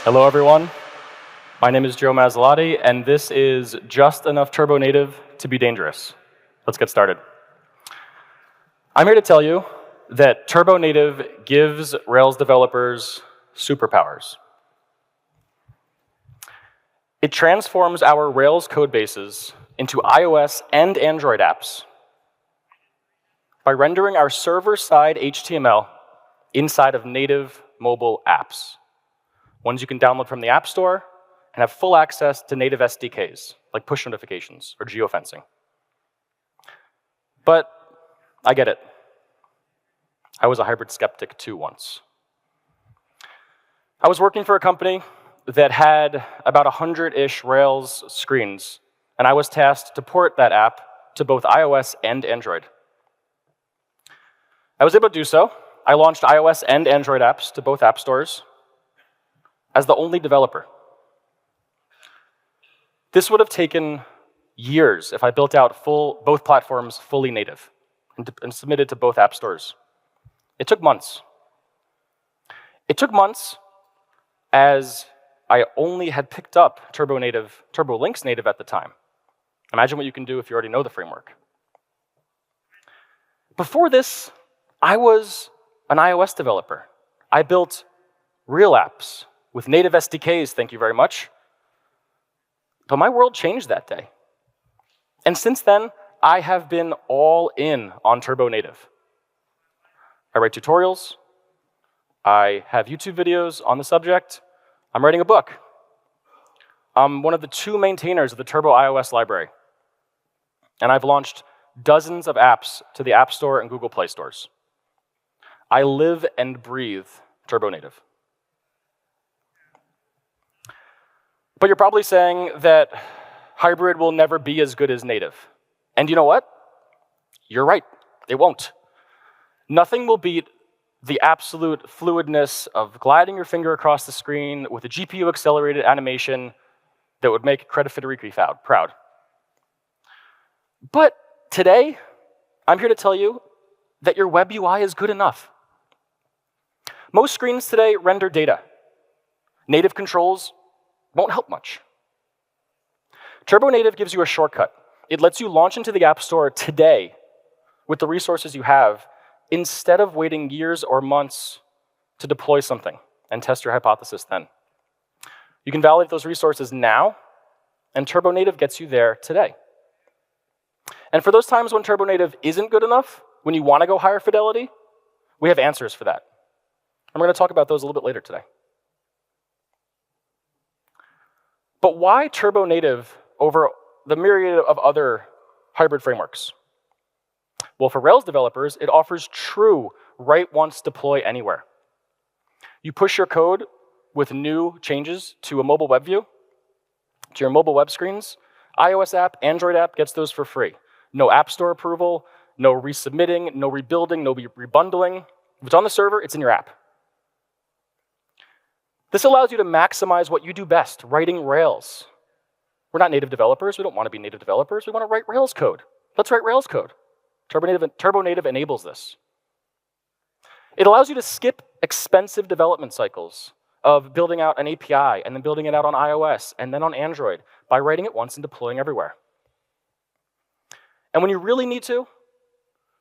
Hello, everyone. My name is Joe Masilotti, and this is Just Enough Turbo Native to be Dangerous. Let's get started. I'm here to tell you that Turbo Native gives Rails developers superpowers. It transforms our Rails code bases into iOS and Android apps by rendering our server-side HTML inside of native mobile apps, ones you can download from the App Store and have full access to native SDKs, like push notifications or geofencing. But I get it. I was a hybrid skeptic too once. I was working for a company that had about 100-ish Rails screens, and I was tasked to port that app to both iOS and Android. I was able to do so. I launched iOS and Android apps to both app stores as the only developer. This would have taken years if I built out both platforms fully native and submitted to both app stores. It took months. It took months as I only had picked up TurboLinks native at the time. Imagine what you can do if you already know the framework. Before this, I was an iOS developer. I built real apps with native SDKs, thank you very much. But my world changed that day. And since then, I have been all in on Turbo Native. I write tutorials. I have YouTube videos on the subject. I'm writing a book. I'm one of the 2 maintainers of the Turbo iOS library. And I've launched dozens of apps to the App Store and Google Play stores. I live and breathe Turbo Native. But you're probably saying that hybrid will never be as good as native. And you know what? You're right, it won't. Nothing will beat the absolute fluidness of gliding your finger across the screen with a GPU-accelerated animation that would make Credit Federici proud. But today, I'm here to tell you that your web UI is good enough. Most screens today render data. Native controls won't help much. Turbo Native gives you a shortcut. It lets you launch into the App Store today with the resources you have instead of waiting years or months to deploy something and test your hypothesis then. You can validate those resources now, and Turbo Native gets you there today. And for those times when Turbo Native isn't good enough, when you want to go higher fidelity, we have answers for that. And we're going to talk about those a little bit later today. But why Turbo Native over the myriad of other hybrid frameworks? Well, for Rails developers, it offers true write once, deploy anywhere. You push your code with new changes to a mobile web view, to your mobile web screens. iOS app, Android app gets those for free. No App Store approval, no resubmitting, no rebuilding, no rebundling. If it's on the server, it's in your app. This allows you to maximize what you do best, writing Rails. We're not native developers. We don't want to be native developers. We want to write Rails code. Let's write Rails code. Turbo Native enables this. It allows you to skip expensive development cycles of building out an API and then building it out on iOS and then on Android by writing it once and deploying everywhere. And when you really need to,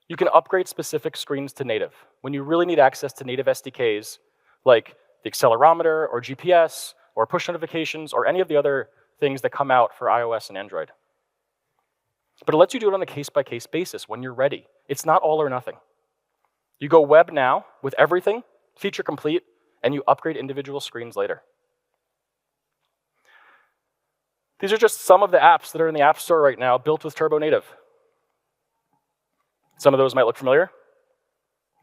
you can upgrade specific screens to native. When you really need access to native SDKs, like the accelerometer or GPS or push notifications or any of the other things that come out for iOS and Android. But it lets you do it on a case-by-case basis when you're ready. It's not all or nothing. You go web now with everything, feature complete, and you upgrade individual screens later. These are just some of the apps that are in the App Store right now built with Turbo Native. Some of those might look familiar.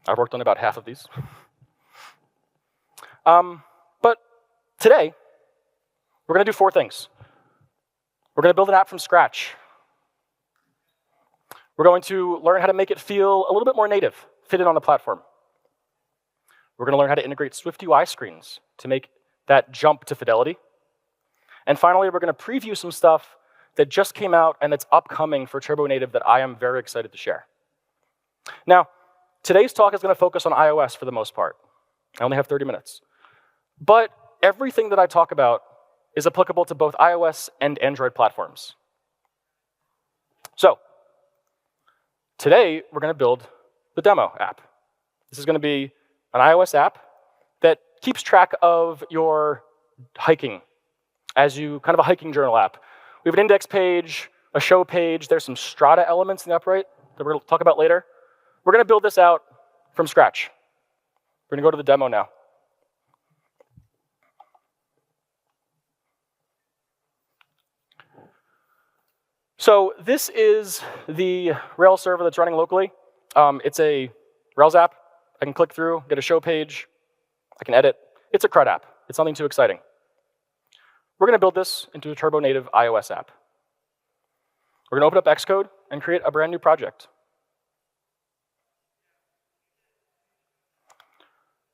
I've worked on about half of these. But today, we're going to do 4 things. We're going to build an app from scratch. We're going to learn how to make it feel a little bit more native, fit it on the platform. We're going to learn how to integrate Swift UI screens to make that jump to fidelity. And finally, we're going to preview some stuff that just came out and that's upcoming for Turbo Native that I am very excited to share. Now, today's talk is going to focus on iOS for the most part. I only have 30 minutes. But everything that I talk about is applicable to both iOS and Android platforms. So today, we're going to build the demo app. This is going to be an iOS app that keeps track of your hiking as you, kind of a hiking journal app. We have an index page, a show page. There's some Strata elements in the upright that we're going to talk about later. We're going to build this out from scratch. We're going to go to the demo now. So this is the Rails server that's running locally. It's a Rails app. I can click through, get a show page. I can edit. It's a CRUD app. It's nothing too exciting. We're going to build this into a turbo native iOS app. We're going to open up Xcode and create a brand new project.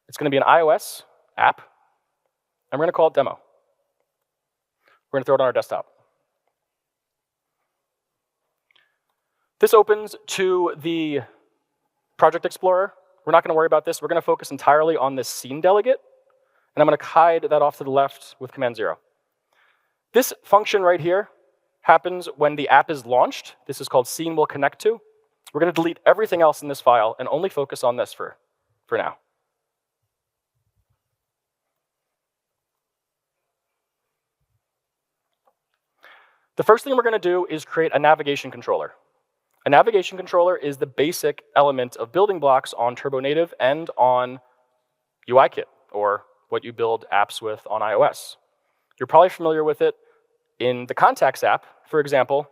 It's going to be an iOS app, and we're going to call it demo. We're going to throw it on our desktop. This opens to the Project Explorer. We're not going to worry about this. We're going to focus entirely on this scene delegate, and I'm going to hide that off to the left with Command 0. This function right here happens when the app is launched. This is called scene will connect to. We're going to delete everything else in this file and only focus on this for now. The first thing we're going to do is create a navigation controller. A navigation controller is the basic element of building blocks on Turbo Native and on UIKit, or what you build apps with on iOS. You're probably familiar with it in the Contacts app, for example.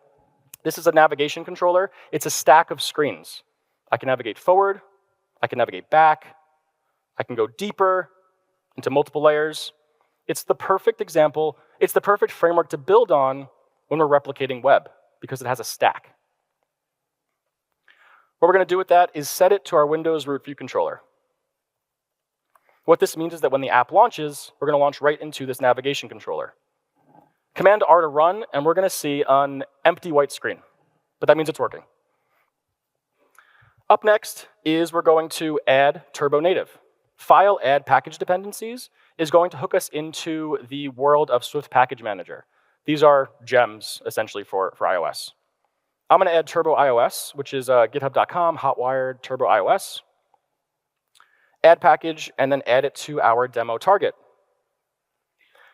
This is a navigation controller. It's a stack of screens. I can navigate forward. I can navigate back. I can go deeper into multiple layers. It's the perfect example. It's the perfect framework to build on when we're replicating web, because it has a stack. What we're going to do with that is set it to our Windows root view controller. What this means is that when the app launches, we're going to launch right into this navigation controller. Command R to run, and we're going to see an empty white screen. But that means it's working. Up next is we're going to add Turbo Native. File add package dependencies is going to hook us into the world of Swift Package Manager. These are gems, essentially, for iOS. I'm going to add Turbo iOS, which is github.com, hotwired, Turbo iOS. Add package, and then add it to our demo target.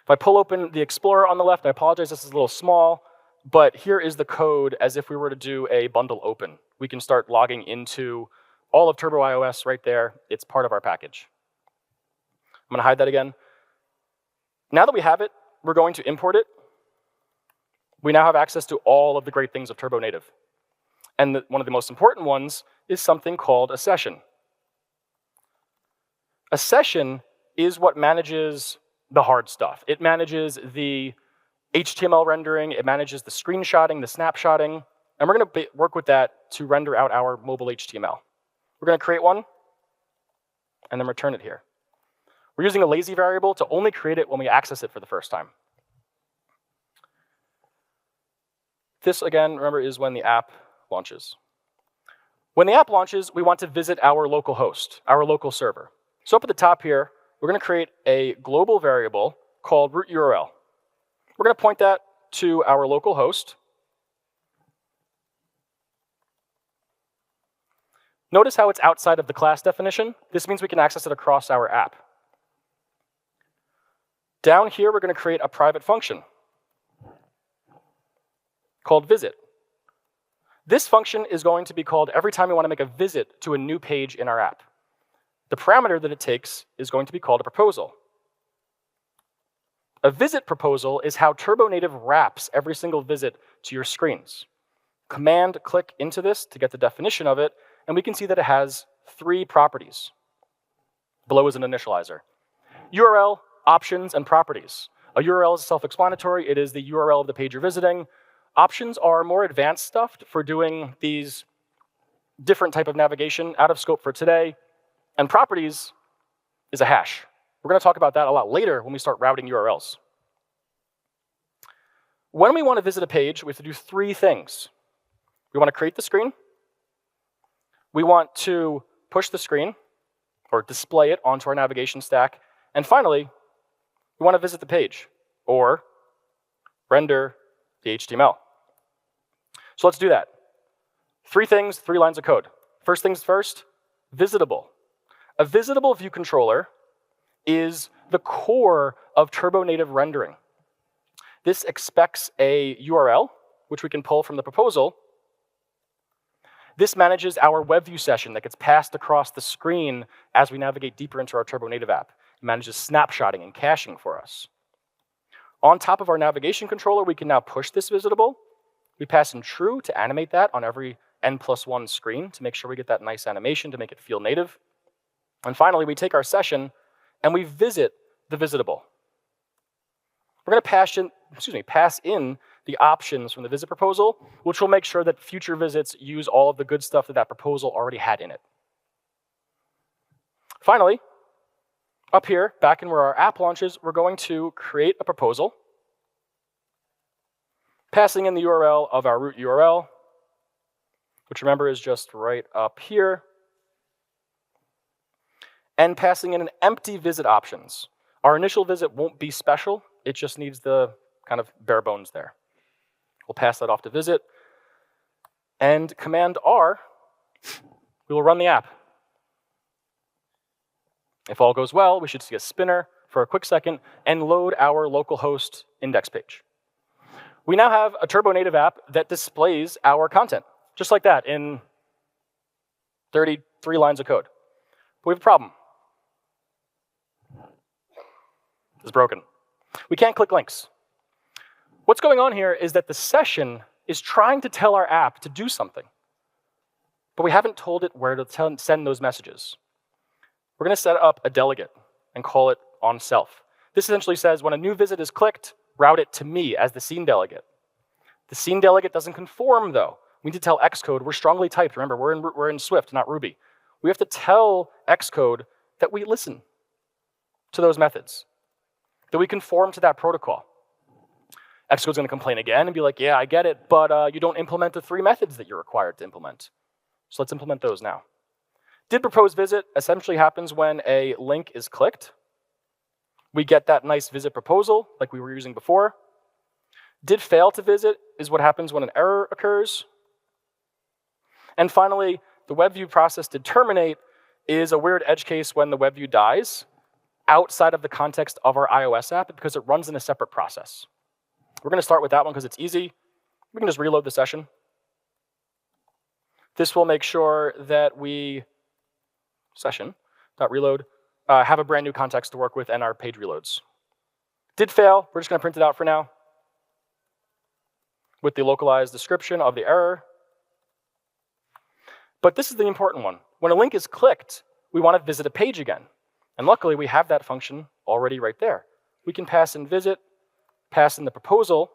If I pull open the Explorer on the left, I apologize, this is a little small, but here is the code as if we were to do a bundle open. We can start logging into all of Turbo iOS right there. It's part of our package. I'm going to hide that again. Now that we have it, we're going to import it. We now have access to all of the great things of Turbo Native. And one of the most important ones is something called a session. A session is what manages the hard stuff. It manages the HTML rendering, it manages the screenshotting, the snapshotting, and we're going to work with that to render out our mobile HTML. We're going to create one, and then return it here. We're using a lazy variable to only create it when we access it for the first time. This, again, remember, is when the app launches. When the app launches, we want to visit our local host, our local server. So up at the top here, we're going to create a global variable called root URL. We're going to point that to our local host. Notice how it's outside of the class definition. This means we can access it across our app. Down here, we're going to create a private function called visit. This function is going to be called every time we want to make a visit to a new page in our app. The parameter that it takes is going to be called a proposal. A visit proposal is how Turbo Native wraps every single visit to your screens. Command click into this to get the definition of it, and we can see that it has 3 properties. Below is an initializer. URL, options, and properties. A URL is self-explanatory. It is the URL of the page you're visiting. Options are more advanced stuff for doing these different type of navigation, out of scope for today. And properties is a hash. We're going to talk about that a lot later when we start routing URLs. When we want to visit a page, we have to do 3 things. We want to create the screen. We want to push the screen, or display it onto our navigation stack. And finally, we want to visit the page or render the HTML. So let's do that. 3 things, 3 lines of code. First things first, visitable. A visitable view controller is the core of turbo native rendering. This expects a URL, which we can pull from the proposal. This manages our web view session that gets passed across the screen as we navigate deeper into our turbo native app. It manages snapshotting and caching for us. On top of our navigation controller, we can now push this visitable. We pass in true to animate that on every n+1 screen to make sure we get that nice animation to make it feel native. And finally, we take our session and we visit the visitable. We're going to pass in the options from the visit proposal, which will make sure that future visits use all of the good stuff that that proposal already had in it. Finally, up here, back in where our app launches, we're going to create a proposal, passing in the URL of our root URL, which remember is just right up here, and passing in an empty visit options. Our initial visit won't be special. It just needs the kind of bare bones there. We'll pass that off to visit. And Command R, we will run the app. If all goes well, we should see a spinner for a quick second and load our localhost index page. We now have a turbo native app that displays our content, just like that in 33 lines of code. But we have a problem. It's broken. We can't click links. What's going on here is that the session is trying to tell our app to do something, but we haven't told it where to send those messages. We're going to set up a delegate and call it onSelf. This essentially says when a new visit is clicked, route it to me as the scene delegate. The scene delegate doesn't conform, though. We need to tell Xcode we're strongly typed. Remember, we're in Swift, not Ruby. We have to tell Xcode that we listen to those methods, that we conform to that protocol. Xcode's going to complain again and be like, yeah, I get it, but you don't implement the 3 methods that you're required to implement. So let's implement those now. Did propose visit essentially happens when a link is clicked. We get that nice visit proposal like we were using before. Did fail to visit is what happens when an error occurs. And finally, the web view process did terminate is a weird edge case when the web view dies outside of the context of our iOS app because it runs in a separate process. We're going to start with that one because it's easy. We can just reload the session. This will make sure that we, session.reload, have a brand new context to work with and our page reloads. Did fail. We're just going to print it out for now with the localized description of the error. But this is the important one. When a link is clicked, we want to visit a page again. And luckily, we have that function already right there. We can pass in visit, pass in the proposal,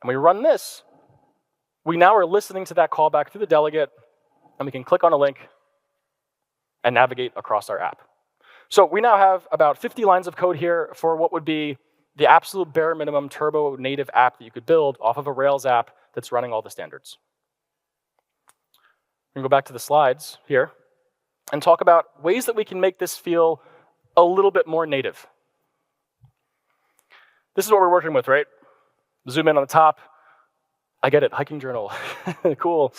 and we run this. We now are listening to that callback through the delegate, and we can click on a link and navigate across our app. So we now have about 50 lines of code here for what would be the absolute bare minimum turbo native app that you could build off of a Rails app that's running all the standards. We can go back to the slides here and talk about ways that we can make this feel a little bit more native. This is what we're working with, right? Zoom in on the top. I get it, hiking journal. Cool.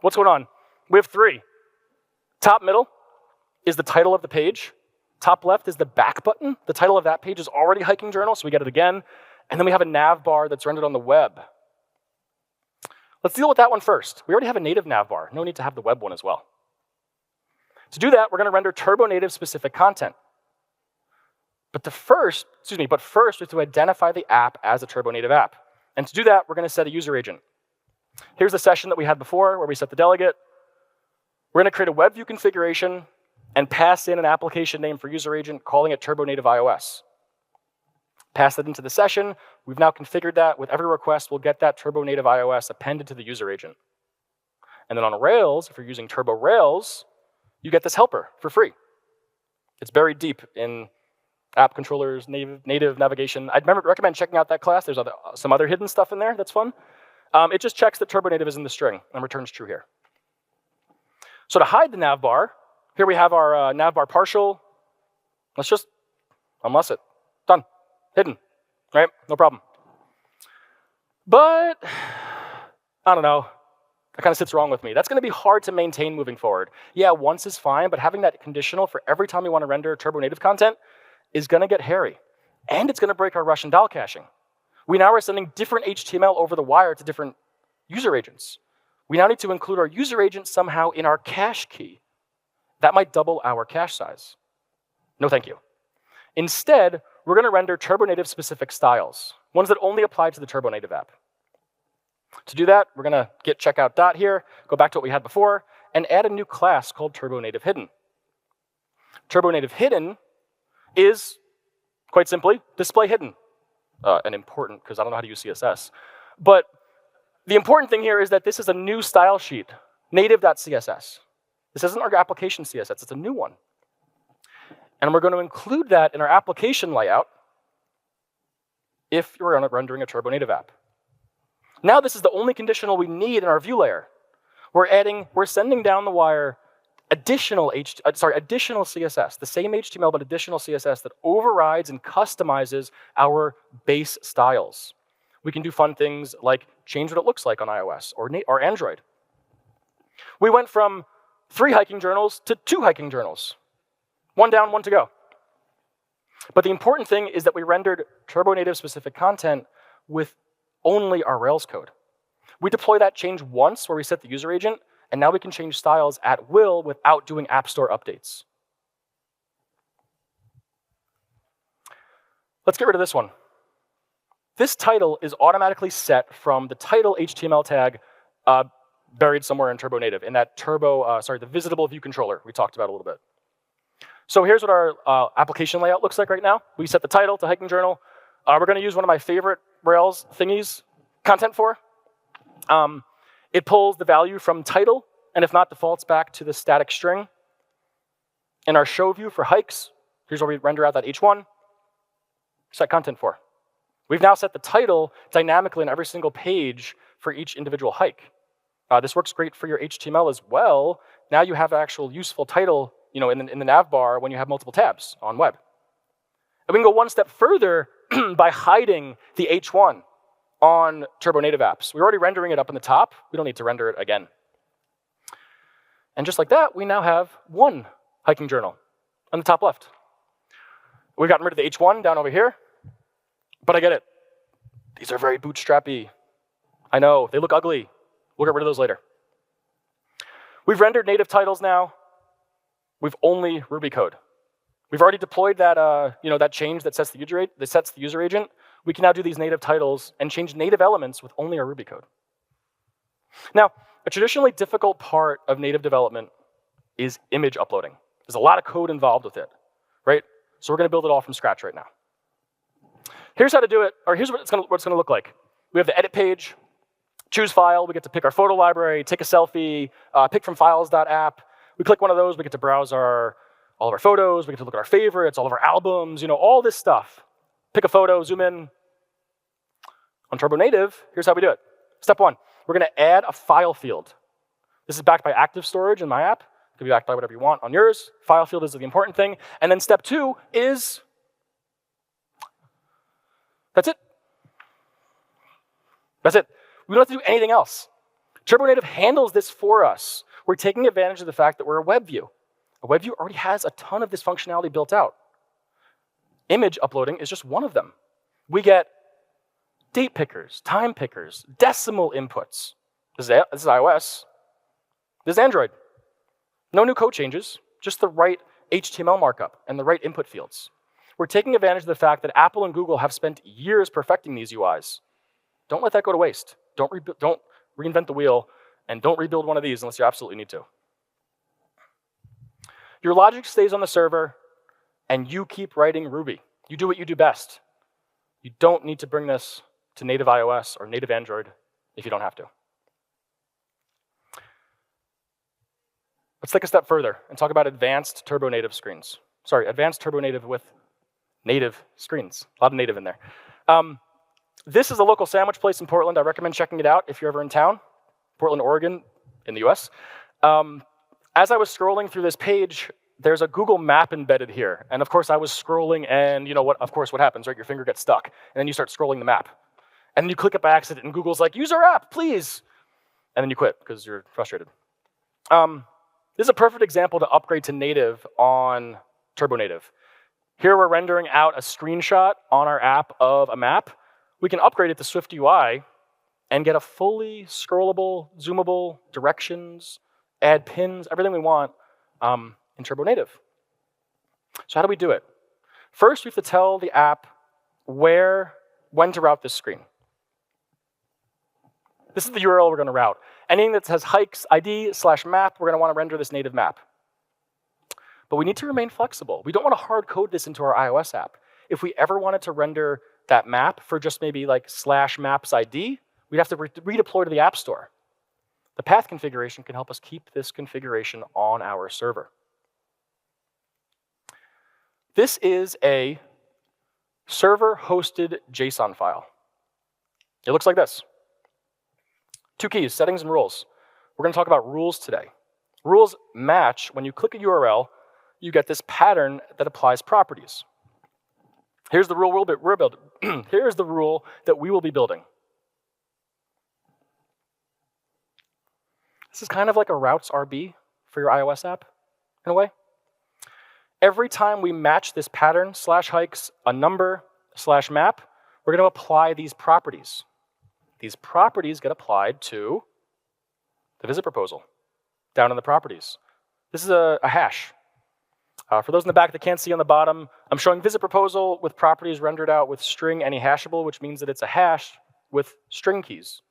What's going on? We have 3. Top middle is the title of the page. Top left is the back button. The title of that page is already hiking journal, so we get it again. And then we have a nav bar that's rendered on the web. Let's deal with that one first. We already have a native nav bar. No need to have the web one as well. To do that, we're going to render turbo native specific content. But first, we have to identify the app as a turbo native app. And to do that, we're going to set a user agent. Here's the session that we had before where we set the delegate. We're going to create a web view configuration and pass in an application name for user agent, calling it turbo native iOS. Pass that into the session. We've now configured that. With every request, we'll get that turbo native iOS appended to the user agent. And then on Rails, if you're using Turbo Rails, you get this helper for free. It's buried deep in app controllers, native navigation. I'd recommend checking out that class. There's some other hidden stuff in there that's fun. It just checks that turbo native is in the string and returns true here. So to hide the navbar, here we have our navbar partial. Let's just unless it. hidden, right? No problem. But, I don't know. That kind of sits wrong with me. That's going to be hard to maintain moving forward. Yeah, once is fine, but having that conditional for every time we want to render turbo native content is going to get hairy. And it's going to break our Russian doll caching. We now are sending different HTML over the wire to different user agents. We now need to include our user agent somehow in our cache key. That might double our cache size. No thank you. Instead, we're going to render turbo native specific styles, ones that only apply to the turbo native app. To do that, we're going to git checkout dot here, go back to what we had before, and add a new class called turbo native hidden. Turbo native hidden is, quite simply, display hidden. And important, because I don't know how to use CSS. But the important thing here is that this is a new style sheet, native.css. This isn't our application CSS, it's a new one. And we're going to include that in our application layout if you're rendering a turbo native app. Now this is the only conditional we need in our view layer. We're sending down the wire additional CSS, the same HTML but additional CSS that overrides and customizes our base styles. We can do fun things like change what it looks like on iOS or Android. We went from 3 hiking journals to 2 hiking journals. 1 down, 1 to go. But the important thing is that we rendered turbo native specific content with only our Rails code. We deploy that change once where we set the user agent, and now we can change styles at will without doing App Store updates. Let's get rid of this one. This title is automatically set from the title HTML tag buried somewhere in turbo native, in that the visitable view controller we talked about a little bit. So here's what our application layout looks like right now. We set the title to hiking journal. We're going to use one of my favorite Rails thingies, content for. It pulls the value from title, and if not, defaults back to the static string. In our show view for hikes, here's where we render out that h1, set content for. We've now set the title dynamically on every single page for each individual hike. This works great for your HTML as well. Now you have actual useful title in the nav bar when you have multiple tabs on web. And we can go one step further by hiding the h1 on turbo native apps. We're already rendering it up in the top. We don't need to render it again. And just like that, we now have 1 hiking journal on the top left. We've gotten rid of the h1 down over here, but I get it. These are very bootstrappy. I know, they look ugly. We'll get rid of those later. We've rendered native titles now. We've only Ruby code. We've already deployed that, that change that sets the user agent. We can now do these native titles and change native elements with only our Ruby code. Now, a traditionally difficult part of native development is image uploading. There's a lot of code involved with it, right? So we're going to build it all from scratch right now. Here's how to do it, or here's what it's going to look like. We have the edit page, choose file, we get to pick our photo library, take a selfie, pick from files.app. We click one of those, we get to browse all of our photos, we get to look at our favorites, all of our albums, all this stuff. Pick a photo, zoom in. On Turbo Native, here's how we do it. Step 1, we're going to add a file field. This is backed by active storage in my app. It can be backed by whatever you want on yours. File field is the important thing. And then step 2 is, that's it. That's it. We don't have to do anything else. Turbo Native handles this for us. We're taking advantage of the fact that we're a web view. A web view already has a ton of this functionality built out. Image uploading is just one of them. We get date pickers, time pickers, decimal inputs. This is iOS. This is Android. No new code changes, just the right HTML markup and the right input fields. We're taking advantage of the fact that Apple and Google have spent years perfecting these UIs. Don't let that go to waste. Don't reinvent the wheel, and don't rebuild one of these unless you absolutely need to. Your logic stays on the server, and you keep writing Ruby. You do what you do best. You don't need to bring this to native iOS or native Android if you don't have to. Let's take a step further and talk about advanced turbo native screens. Sorry, advanced turbo native with native screens. A lot of native in there. This is a local sandwich place in Portland. I recommend checking it out if you're ever in town. Portland, Oregon, in the US. As I was scrolling through this page, there's a Google map embedded here. And of course, I was scrolling, and you know what? Of course, what happens, right? Your finger gets stuck, and then you start scrolling the map. And then you click it by accident, and Google's like, use our app, please. And then you quit, because you're frustrated. This is a perfect example to upgrade to native on Turbo Native. Here we're rendering out a screenshot on our app of a map. We can upgrade it to Swift UI and get a fully scrollable, zoomable, directions, add pins, everything we want in Turbo Native. So how do we do it? First, we have to tell the app when to route this screen. This is the URL we're going to route. Anything that says hikes ID/map, we're going to want to render this native map. But we need to remain flexible. We don't want to hard code this into our iOS app. If we ever wanted to render that map for just maybe like /maps_ID, we'd have to redeploy to the App Store. The path configuration can help us keep this configuration on our server. This is a server-hosted JSON file. It looks like this. 2 keys, settings and rules. We're going to talk about rules today. Rules match when you click a URL, you get this pattern that applies properties. Here's the rule we're building. Here's the rule that we will be building. This is kind of like a routes RB for your iOS app, in a way. Every time we match this pattern /hikes, a number /map, we're going to apply these properties. These properties get applied to the visit proposal down in the properties. This is a hash. For those in the back that can't see on the bottom, I'm showing visit proposal with properties rendered out with string anyhashable, which means that it's a hash with string keys.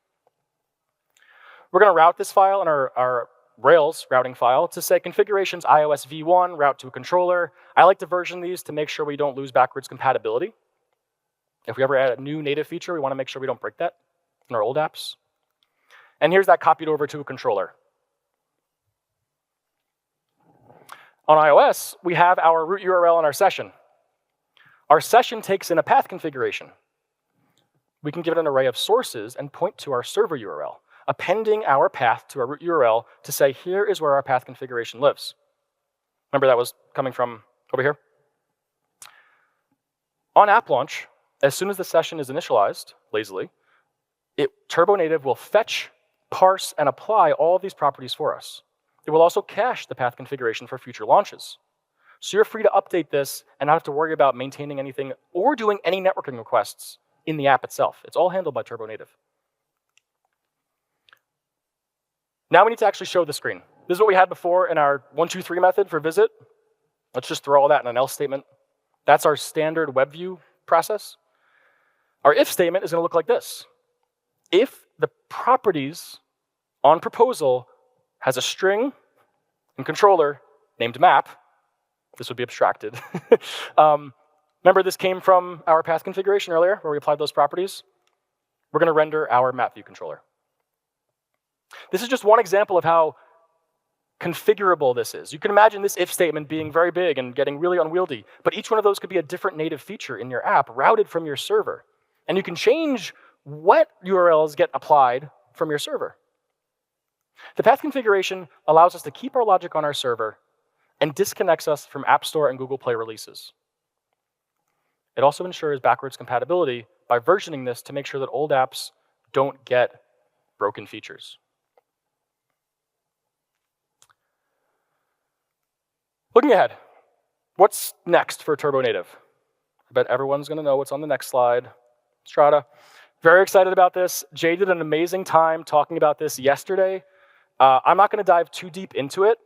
We're going to route this file in our Rails routing file to say configurations iOS v1, route to a controller. I like to version these to make sure we don't lose backwards compatibility. If we ever add a new native feature, we want to make sure we don't break that in our old apps. And here's that copied over to a controller. On iOS, we have our root URL in our session. Our session takes in a path configuration. We can give it an array of sources and point to our server URL, appending our path to our root URL to say, here is where our path configuration lives. Remember, that was coming from over here. On app launch, as soon as the session is initialized, lazily, Turbo Native will fetch, parse, and apply all of these properties for us. It will also cache the path configuration for future launches. So you're free to update this and not have to worry about maintaining anything or doing any networking requests in the app itself. It's all handled by Turbo Native. Now we need to actually show the screen. This is what we had before in our 123 method for visit. Let's just throw all that in an else statement. That's our standard web view process. Our if statement is going to look like this. If the properties on proposal has a string and controller named map, this would be abstracted. Remember, this came from our path configuration earlier, where we applied those properties. We're going to render our map view controller. This is just one example of how configurable this is. You can imagine this if statement being very big and getting really unwieldy, but each one of those could be a different native feature in your app, routed from your server. And you can change what URLs get applied from your server. The path configuration allows us to keep our logic on our server and disconnects us from App Store and Google Play releases. It also ensures backwards compatibility by versioning this to make sure that old apps don't get broken features. Looking ahead, what's next for Turbo Native? I bet everyone's going to know what's on the next slide. Strata. Very excited about this. Jay did an amazing time talking about this yesterday. I'm not going to dive too deep into it,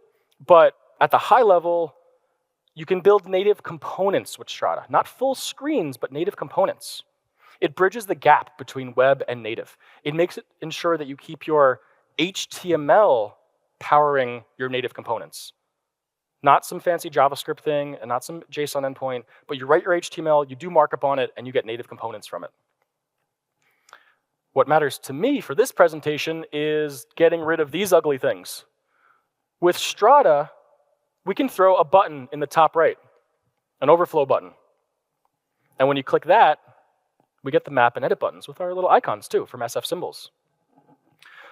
but at the high level, you can build native components with Strata. Not full screens, but native components. It bridges the gap between web and native. It makes it ensure that you keep your HTML powering your native components. Not some fancy JavaScript thing and not some JSON endpoint, but you write your HTML, you do markup on it, and you get native components from it. What matters to me for this presentation is getting rid of these ugly things. With Strata, we can throw a button in the top right, an overflow button. And when you click that, we get the map and edit buttons with our little icons too from SF symbols.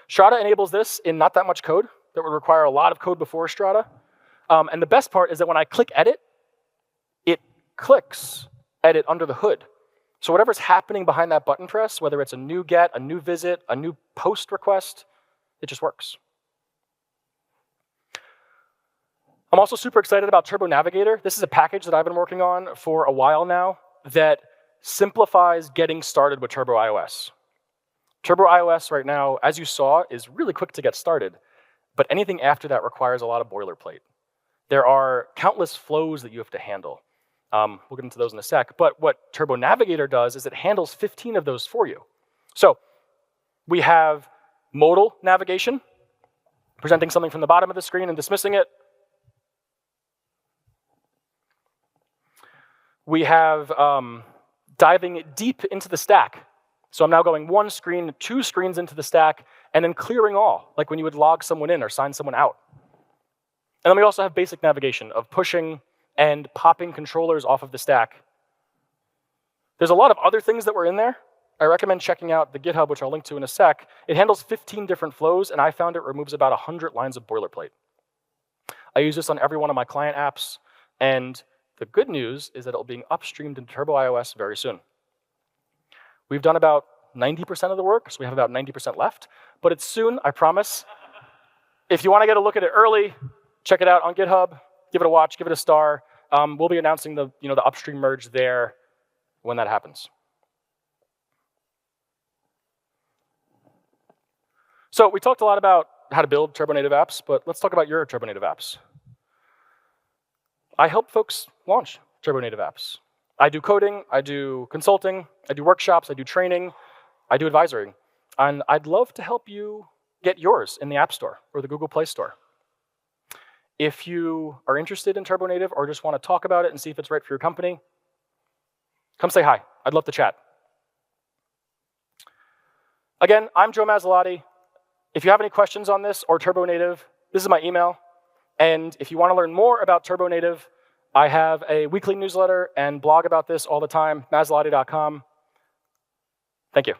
Strata enables this in not that much code that would require a lot of code before Strata. And the best part is that when I click edit, it clicks edit under the hood. So whatever's happening behind that button press, whether it's a new get, a new visit, a new post request, it just works. I'm also super excited about Turbo Navigator. This is a package that I've been working on for a while now that simplifies getting started with Turbo iOS. Turbo iOS right now, as you saw, is really quick to get started, but anything after that requires a lot of boilerplate. There are countless flows that you have to handle. We'll get into those in a sec, but what Turbo Navigator does is it handles 15 of those for you. So we have modal navigation, presenting something from the bottom of the screen and dismissing it. We have diving deep into the stack. So I'm now going one screen, two screens into the stack, and then clearing all, like when you would log someone in or sign someone out. And then we also have basic navigation of pushing and popping controllers off of the stack. There's a lot of other things that were in there. I recommend checking out the GitHub, which I'll link to in a sec. It handles 15 different flows, and I found it removes about 100 lines of boilerplate. I use this on every one of my client apps, and the good news is that it'll be upstreamed into Turbo iOS very soon. We've done about 90% of the work, so we have about 90% left, but it's soon, I promise. If you want to get a look at it early, check it out on GitHub, give it a watch, give it a star. We'll be announcing the upstream merge there when that happens. So we talked a lot about how to build Turbo native apps, but let's talk about your Turbo native apps. I help folks launch Turbo native apps. I do coding, I do consulting, I do workshops, I do training, I do advisory. And I'd love to help you get yours in the App Store or the Google Play Store. If you are interested in Turbo Native or just want to talk about it and see if it's right for your company, come say hi. I'd love to chat. Again, I'm Joe Masilotti. If you have any questions on this or Turbo Native, this is my email. And if you want to learn more about Turbo Native, I have a weekly newsletter and blog about this all the time, masilotti.com. Thank you.